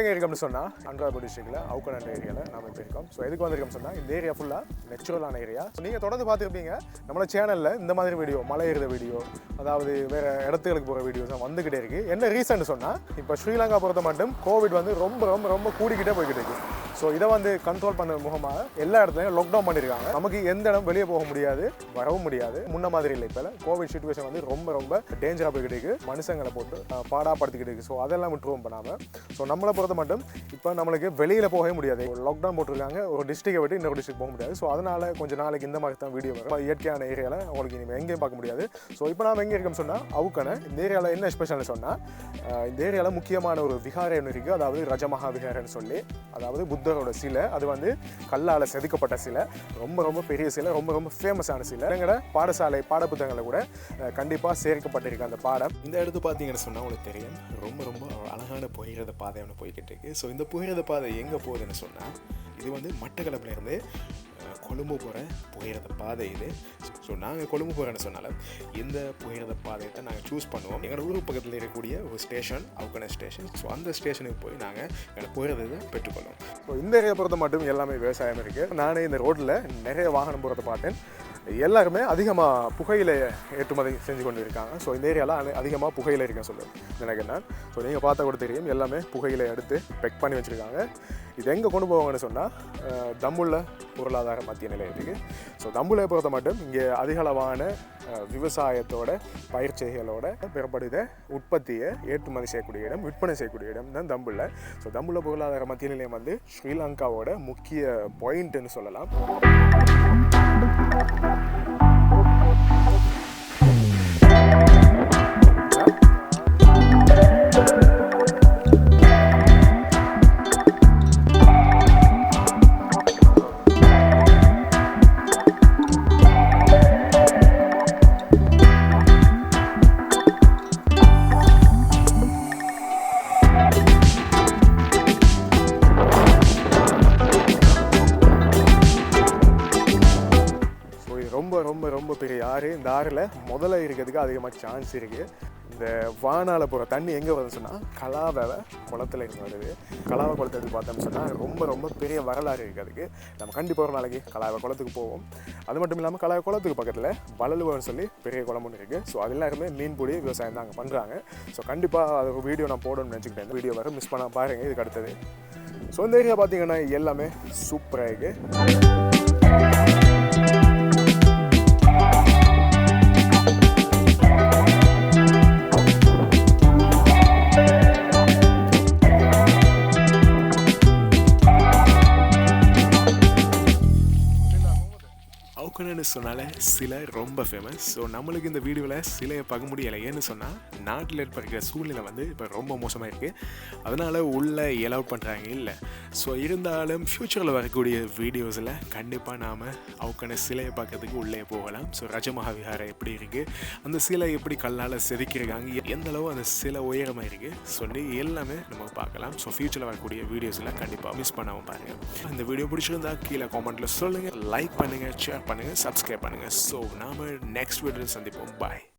எங்கே இருக்கோம்னு சொன்னால் அன்றாபுரம் டிஸ்ட்ரிக்டில் அவுக்கனா ஏரியாவில் நாம் இப்போ இருக்கோம். ஸோ எதுக்கு வந்திருக்கோம்னு சொன்னால் இந்த ஏரியா ஃபுல்லாக நேச்சுரலான ஏரியா. ஸோ நீங்கள் தொடர்ந்து பார்த்துருப்பீங்க நம்மளோட சேனலில் இந்த மாதிரி வீடியோ, மலை ஏறுத வீடியோ, அதாவது வேறு இடத்துகளுக்கு போகிற வீடியோஸ் தான் வந்துக்கிட்டே இருக்குது. என்ன ரீசன் சொன்னால் இப்போ ஸ்ரீலங்கா பொறுத்த மட்டும் கோவிட் வந்து ரொம்ப ரொம்ப ரொம்ப கூடிக்கிட்டே போய்கிட்டு இருக்குது. ஸோ இதை வந்து கண்ட்ரோல் பண்ண முகமாக எல்லா இடத்துலையும் லாக்டவுன் பண்ணியிருக்காங்க. நமக்கு எந்த இடம் வெளியே போக முடியாது, வரவும் முடியாது. முன்ன மாதிரி இல்லை. இப்போ கோவிட் சிச்சுவேஷன் வந்து ரொம்ப ரொம்ப டேஞ்சராக போய்கிட்டு இருக்குது. மனுஷங்களை போட்டு பாடாப்படுத்திக்கிட்டு இருக்குது. ஸோ அதெல்லாம் விட்டுருவோம் பண்ணாமல். ஸோ நம்மளை பொறுத்த மட்டும் இப்போ நம்மளுக்கு வெளியில் போகவே முடியாது. லாக்டவுன் போட்டிருக்காங்க. ஒரு டிஸ்ட்ரிக்டை விட்டு இன்னொரு டிஸ்ட்ரிக் போக முடியாது. ஸோ அதனால் கொஞ்சம் நாளைக்கு இந்த மாதிரி தான் வீடியோ வரும். இயற்கையான ஏரியாவில் உங்களுக்கு இனிமேல் எங்கேயும் பார்க்க முடியாது. ஸோ இப்போ நாம் எங்கே இருக்கோம்னு சொன்னால் அவுக்கனை. இந்த ஏரியாவில் என்ன ஸ்பெஷல்னு சொன்னால் இந்த ஏரியாவில் முக்கியமான ஒரு விகாரை ஒன்று இருக்குது. அதாவது ரஜமஹா விகாரைன்னு சொல்லி, அதாவது புத்தரோட சிலை. அது வந்து கல்லால் செதுக்கப்பட்ட சிலை. ரொம்ப ரொம்ப பெரிய சிலை, ரொம்ப ரொம்ப ஃபேமஸான சிலை. எங்களோட பாடசாலை பாடப்புத்தகங்களை கூட கண்டிப்பாக சேர்க்கப்பட்டிருக்கு அந்த பாடம். இந்த இடத்து பார்த்தீங்கன்னு சொன்னால் உங்களுக்கு தெரியும், ரொம்ப ரொம்ப அழகான புகையிரத பாதை ஒன்று போய்கிட்டு இருக்கு. ஸோ இந்த புகையிரத பாதை எங்கே போகுதுன்னு சொன்னால் இது வந்து மட்டக்களப்பிலேருந்து கொழும்பு போகிற புகையிரத பாதை இது. ஸோ நாங்கள் கொழும்பு போகிறேன்னு சொன்னாலும் இந்த புகையிரத பாதையை தான் நாங்கள் சூஸ் பண்ணுவோம். எங்களோட ஊர் பக்கத்தில் இருக்கக்கூடிய ஒரு ஸ்டேஷன், அவுக்கனா ஸ்டேஷன். ஸோ அந்த ஸ்டேஷனுக்கு போய் நாங்கள் எங்களோட புகையிரதை பெற்றுக்கொள்வோம். ஸோ இந்த ஏரியா பொறுத்த மட்டும் எல்லாமே விவசாயம் இருக்குது. நானே இந்த ரோட்டில் நிறைய வாகனம் போகிறத பார்த்தேன். எல்லாருமே அதிகமாக புகையிலை ஏற்றுமதி செஞ்சு கொண்டு இருக்காங்க. ஸோ இந்த ஏரியாவில் அதிகமாக புகையிலை இருக்குன்னு சொல்லுவேன் நினைக்கிறேன் நான். ஸோ நீங்கள் பார்த்தா கூட தெரியும், எல்லாமே புகையிலை எடுத்து பெக் பண்ணி வச்சுருக்காங்க. இது எங்கே கொண்டு போவாங்கன்னு சொன்னால் தம்புள்ள பொருளாதார மத்திய நிலையம் இருக்குது. ஸோ தம்புள்ளை பொறுத்த மட்டும் இங்கே அதிகளவான விவசாயத்தோட பயிற்சிகளோட பெறப்படுத உற்பத்தியை ஏற்றுமதி செய்யக்கூடிய இடம், விற்பனை செய்யக்கூடிய இடம் தான் தம்புள்ள. ஸோ தம்புள்ள பொருளாதார மத்திய நிலையம் வந்து ஸ்ரீலங்காவோட முக்கிய பாயிண்ட்னு சொல்லலாம். ரொம்ப ரொம்ப ரொம்ப பெரிய ஆறு. இந்த ஆறில் முதல்ல இருக்கிறதுக்கு அதிகமாக சான்ஸ் இருக்குது. இந்த வானால போகிற தண்ணி எங்கே வருதுன்னு சொன்னால் கலாவை குளத்தில் இருந்து வருது. கலாவை குளத்தை எடுத்து பார்த்தோம்னு சொன்னால் ரொம்ப ரொம்ப பெரிய வரலாறு இருக்குது அதுக்கு. நம்ம கண்டிப்பாக ஒரு நாளைக்கு கலாவை குளத்துக்கு போவோம். அது மட்டும் இல்லாமல் கலாவை குளத்துக்கு பக்கத்தில் வளலுவன்னு சொல்லி பெரிய குளம் ஒன்று இருக்குது. ஸோ அது எல்லாருமே மீன்பிடி விவசாயம் தான் அங்கே பண்ணுறாங்க. ஸோ கண்டிப்பாக அது ஒரு வீடியோ நான் போடணும்னு நினச்சிக்கிட்டேன். இந்த வீடியோ வர மிஸ் பண்ணால் பாருங்கள். இதுக்கு அடுத்தது ஸோ இந்த ஏரியா பார்த்தீங்கன்னா எல்லாமே சூப்பராக இருக்குது. அவுக்கனான்னு சொன்னாலே சிலை ரொம்ப ஃபேமஸ். ஸோ நம்மளுக்கு இந்த வீடியோவில் சிலையை பார்க்க முடியலை. ஏன்னு சொன்னால் நாட்டில் இருக்கிற சூழ்நிலை வந்து இப்போ ரொம்ப மோசமாக இருக்குது. அதனால் உள்ளே எலவ் பண்ணுறாங்க இல்லை. ஸோ இருந்தாலும் ஃப்யூச்சரில் வரக்கூடிய வீடியோஸில் கண்டிப்பாக நாம் அவுக்கனா சிலையை பார்க்கறதுக்கு உள்ளே போகலாம். ஸோ ரஜமஹா விஹாரை எப்படி இருக்குது, அந்த சிலை எப்படி கல்லால் செதுக்கியிருக்காங்க, எந்தளவு அந்த சிலை உயரமாக இருக்குது சொல்லி எல்லாமே நம்ம பார்க்கலாம். ஸோ ஃப்யூச்சரில் வரக்கூடிய வீடியோஸில் கண்டிப்பாக மிஸ் பண்ணாமல் பாருங்கள். இந்த வீடியோ பிடிச்சிருந்தா கீழே காமெண்ட்டில் சொல்லுங்கள், லைக் பண்ணுங்கள், ஷேர் பண்ணுங்கள், சப்ஸ்கிரைப் பண்ணுங்கள். ஸோ நாம நெக்ஸ்ட் வீடியோவில் சந்திப்போம். பாய்.